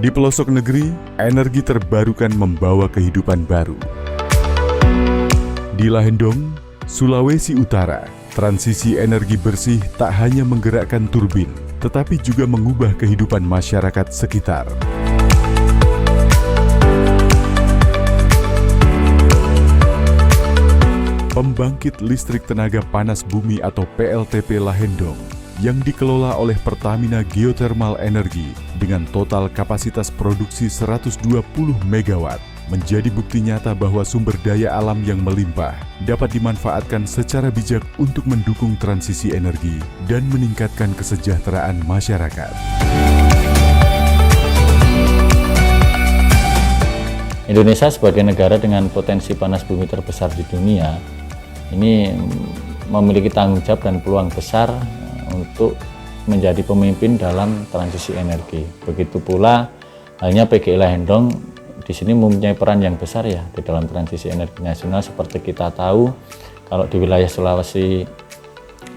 Di pelosok negeri, energi terbarukan membawa kehidupan baru. Di Lahendong, Sulawesi Utara, transisi energi bersih tak hanya menggerakkan turbin, tetapi juga mengubah kehidupan masyarakat sekitar. Pembangkit listrik tenaga panas bumi atau PLTP Lahendong yang dikelola oleh Pertamina Geothermal Energy dengan total kapasitas produksi 120 MW menjadi bukti nyata bahwa sumber daya alam yang melimpah dapat dimanfaatkan secara bijak untuk mendukung transisi energi dan meningkatkan kesejahteraan masyarakat. Indonesia sebagai negara dengan potensi panas bumi terbesar di dunia ini memiliki tanggung jawab dan peluang besar untuk menjadi pemimpin dalam transisi energi. Begitu pula halnya PGI Lahendong di sini mempunyai peran yang besar ya di dalam transisi energi nasional. Seperti kita tahu, kalau di wilayah Sulawesi,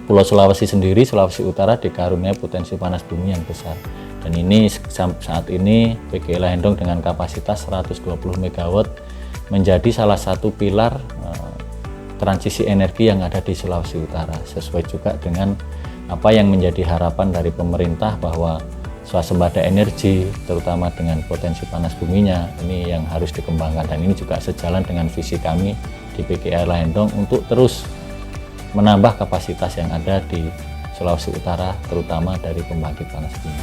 Pulau Sulawesi sendiri, Sulawesi Utara dikaruniai potensi panas bumi yang besar. Dan ini saat ini PGI Lahendong dengan kapasitas 120 MW menjadi salah satu pilar transisi energi yang ada di Sulawesi Utara, sesuai juga dengan apa yang menjadi harapan dari pemerintah bahwa swasembada energi terutama dengan potensi panas buminya ini yang harus dikembangkan, dan ini juga sejalan dengan visi kami di PGI Lahendong untuk terus menambah kapasitas yang ada di Sulawesi Utara terutama dari pembangkit panas bumi.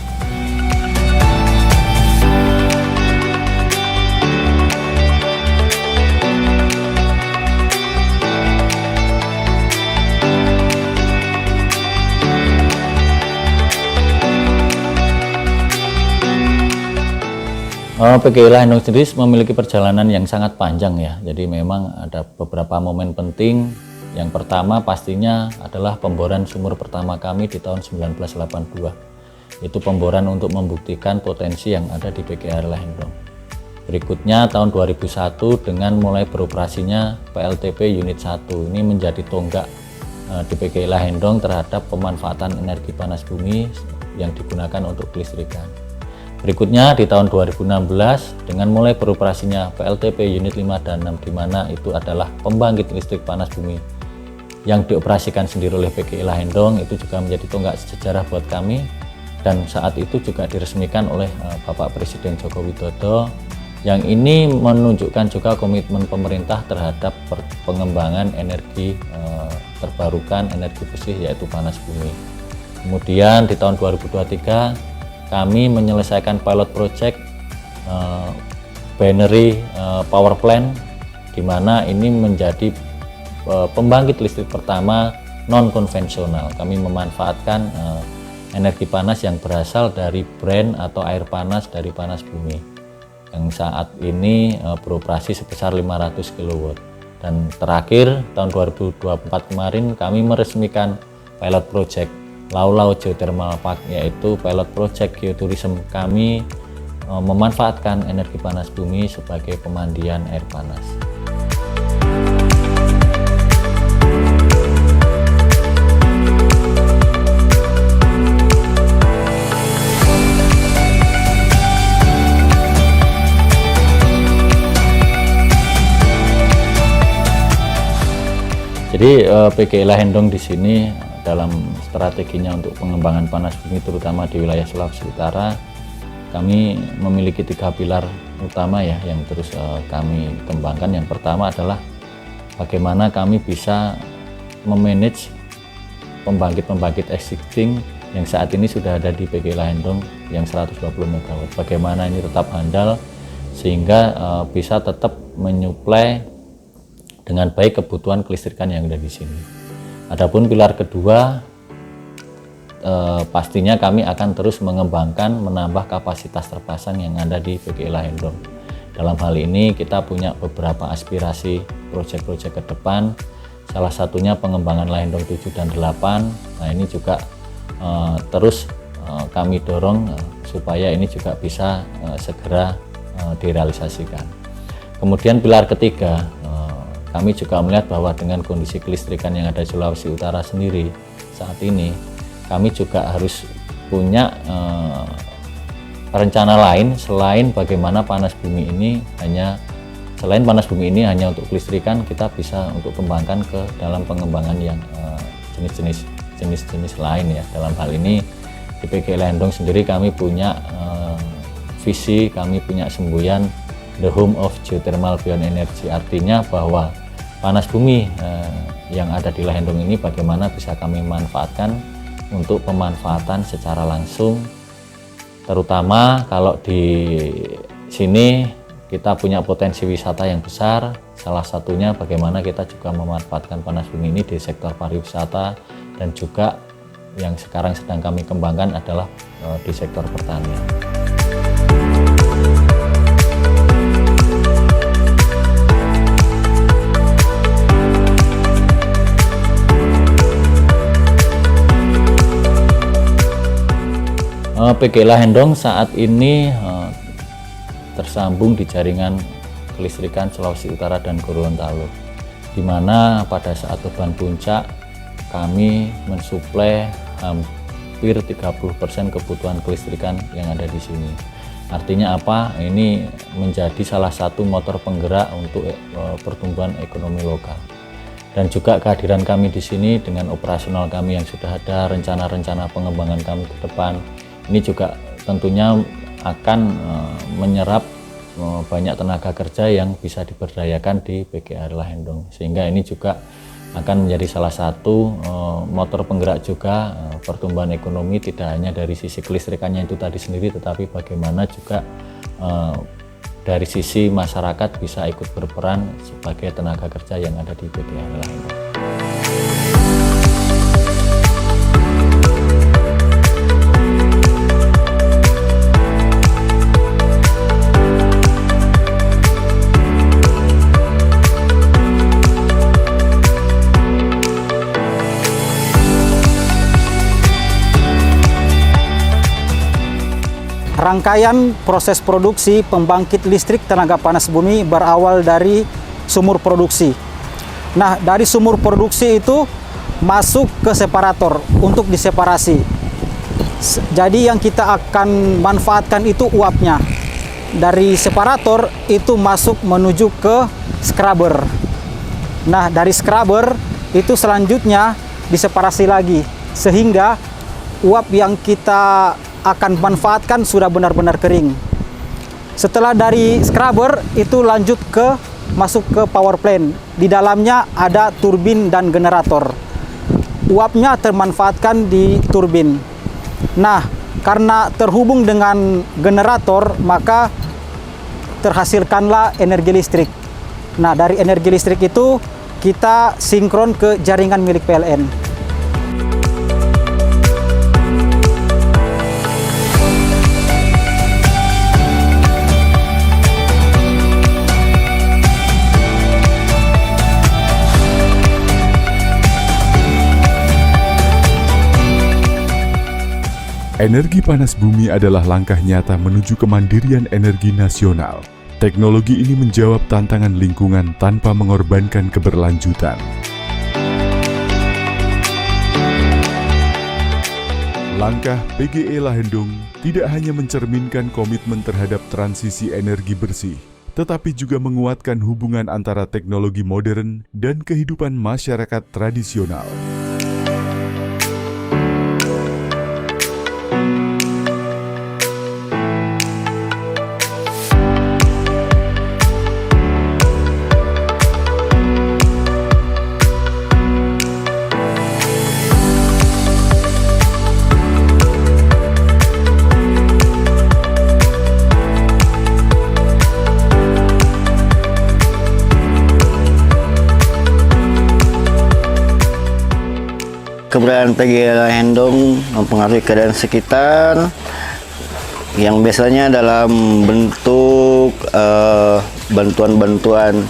PGI Lahendong sendiri memiliki perjalanan yang sangat panjang ya. Jadi memang ada beberapa momen penting. Yang pertama pastinya adalah pemboran sumur pertama kami di tahun 1982. Itu pemboran untuk membuktikan potensi yang ada di PGI Lahendong. Berikutnya tahun 2001 dengan mulai beroperasinya PLTP Unit 1. Ini menjadi tonggak di PGI Lahendong terhadap pemanfaatan energi panas bumi yang digunakan untuk kelistrikan. Berikutnya di tahun 2016 dengan mulai beroperasinya PLTP Unit 5 dan 6, di mana itu adalah pembangkit listrik panas bumi yang dioperasikan sendiri oleh PGI Lahendong. Itu juga menjadi tonggak sejarah buat kami, dan saat itu juga diresmikan oleh Bapak Presiden Joko Widodo, yang ini menunjukkan juga komitmen pemerintah terhadap pengembangan energi terbarukan, energi bersih, yaitu panas bumi. Kemudian di tahun 2023 kami menyelesaikan pilot project binary power plant, di mana ini menjadi pembangkit listrik pertama non konvensional. Kami memanfaatkan energi panas yang berasal dari brand atau air panas dari panas bumi, yang saat ini beroperasi sebesar 500 kW. Dan terakhir tahun 2024 kemarin kami meresmikan pilot project Lau-Lau Geothermal Park, yaitu pilot project geotourism kami memanfaatkan energi panas bumi sebagai pemandian air panas. Jadi PGI Lahendong di sini dalam strateginya untuk pengembangan panas bumi terutama di wilayah Sulawesi Utara, kami memiliki 3 pilar utama ya yang terus kami kembangkan. Yang pertama adalah bagaimana kami bisa memanage pembangkit-pembangkit existing yang saat ini sudah ada di PGI Lahendong yang 120 MW. Bagaimana ini tetap handal sehingga bisa tetap menyuplai dengan baik kebutuhan kelistrikan yang ada di sini. Adapun pilar kedua, pastinya kami akan terus mengembangkan, menambah kapasitas terpasang yang ada di PGI Lahendong. Dalam hal ini kita punya beberapa aspirasi proyek-proyek ke depan, salah satunya pengembangan Lahendong 7 dan 8. Nah ini juga terus kami dorong supaya ini juga bisa segera direalisasikan. Kemudian pilar ketiga, kami juga melihat bahwa dengan kondisi kelistrikan yang ada di Sulawesi Utara sendiri saat ini, kami juga harus punya rencana lain selain bagaimana panas bumi ini hanya untuk kelistrikan, kita bisa untuk kembangkan ke dalam pengembangan yang jenis-jenis lain ya. Dalam hal ini di PGE Lahendong sendiri kami punya visi, kami punya semboyan The Home of Geothermal Beyond Energy, artinya bahwa panas bumi yang ada di Lahendong ini bagaimana bisa kami manfaatkan untuk pemanfaatan secara langsung, terutama kalau di sini kita punya potensi wisata yang besar. Salah satunya bagaimana kita juga memanfaatkan panas bumi ini di sektor pariwisata, dan juga yang sekarang sedang kami kembangkan adalah di sektor pertanian. PGE Lahendong saat ini tersambung di jaringan kelistrikan Sulawesi Utara dan Gorontalo, di mana pada saat beban puncak kami mensuplai hampir 30% kebutuhan kelistrikan yang ada di sini. Artinya apa? Ini menjadi salah satu motor penggerak untuk pertumbuhan ekonomi lokal. Dan juga kehadiran kami di sini dengan operasional kami yang sudah ada, rencana-rencana pengembangan kami ke depan, ini juga tentunya akan menyerap banyak tenaga kerja yang bisa diberdayakan di PGE Lahendong, sehingga ini juga akan menjadi salah satu motor penggerak juga pertumbuhan ekonomi, tidak hanya dari sisi kelistrikannya itu tadi sendiri, tetapi bagaimana juga dari sisi masyarakat bisa ikut berperan sebagai tenaga kerja yang ada di PGE Lahendong. Rangkaian proses produksi pembangkit listrik tenaga panas bumi berawal dari sumur produksi. Nah, dari sumur produksi itu masuk ke separator untuk diseparasi. Jadi yang kita akan manfaatkan itu uapnya. Dari separator itu masuk menuju ke scrubber. Nah, dari scrubber itu selanjutnya diseparasi lagi, sehingga uap yang kita akan manfaatkan sudah benar-benar kering. Setelah dari scrubber itu lanjut ke masuk ke power plant. Di dalamnya ada turbin dan generator. Uapnya termanfaatkan di turbin. Nah, karena terhubung dengan generator, maka terhasilkanlah energi listrik. Nah, dari energi listrik itu kita sinkron ke jaringan milik PLN. Energi panas bumi adalah langkah nyata menuju kemandirian energi nasional. Teknologi ini menjawab tantangan lingkungan tanpa mengorbankan keberlanjutan. Langkah PGE Lahendong tidak hanya mencerminkan komitmen terhadap transisi energi bersih, tetapi juga menguatkan hubungan antara teknologi modern dan kehidupan masyarakat tradisional. Keberadaan PGE Lahendong mempengaruhi keadaan sekitar yang biasanya dalam bentuk bantuan-bantuan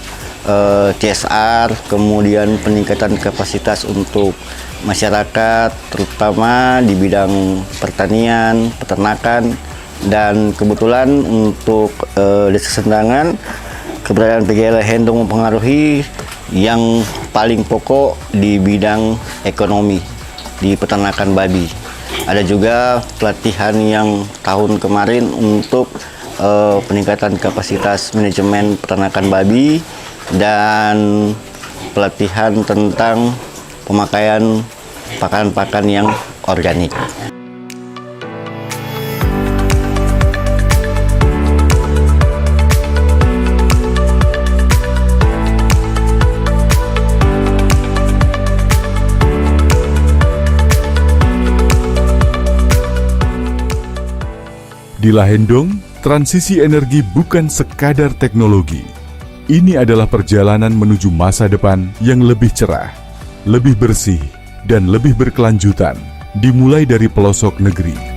CSR, kemudian peningkatan kapasitas untuk masyarakat, terutama di bidang pertanian, peternakan, dan kebetulan untuk Desa Sendangan, keberadaan PGE Lahendong mempengaruhi yang paling pokok di bidang ekonomi, di peternakan babi. Ada juga pelatihan yang tahun kemarin untuk peningkatan kapasitas manajemen peternakan babi dan pelatihan tentang pemakaian pakan-pakan yang organik. Di Lahendong, transisi energi bukan sekadar teknologi. Ini adalah perjalanan menuju masa depan yang lebih cerah, lebih bersih, dan lebih berkelanjutan, dimulai dari pelosok negeri.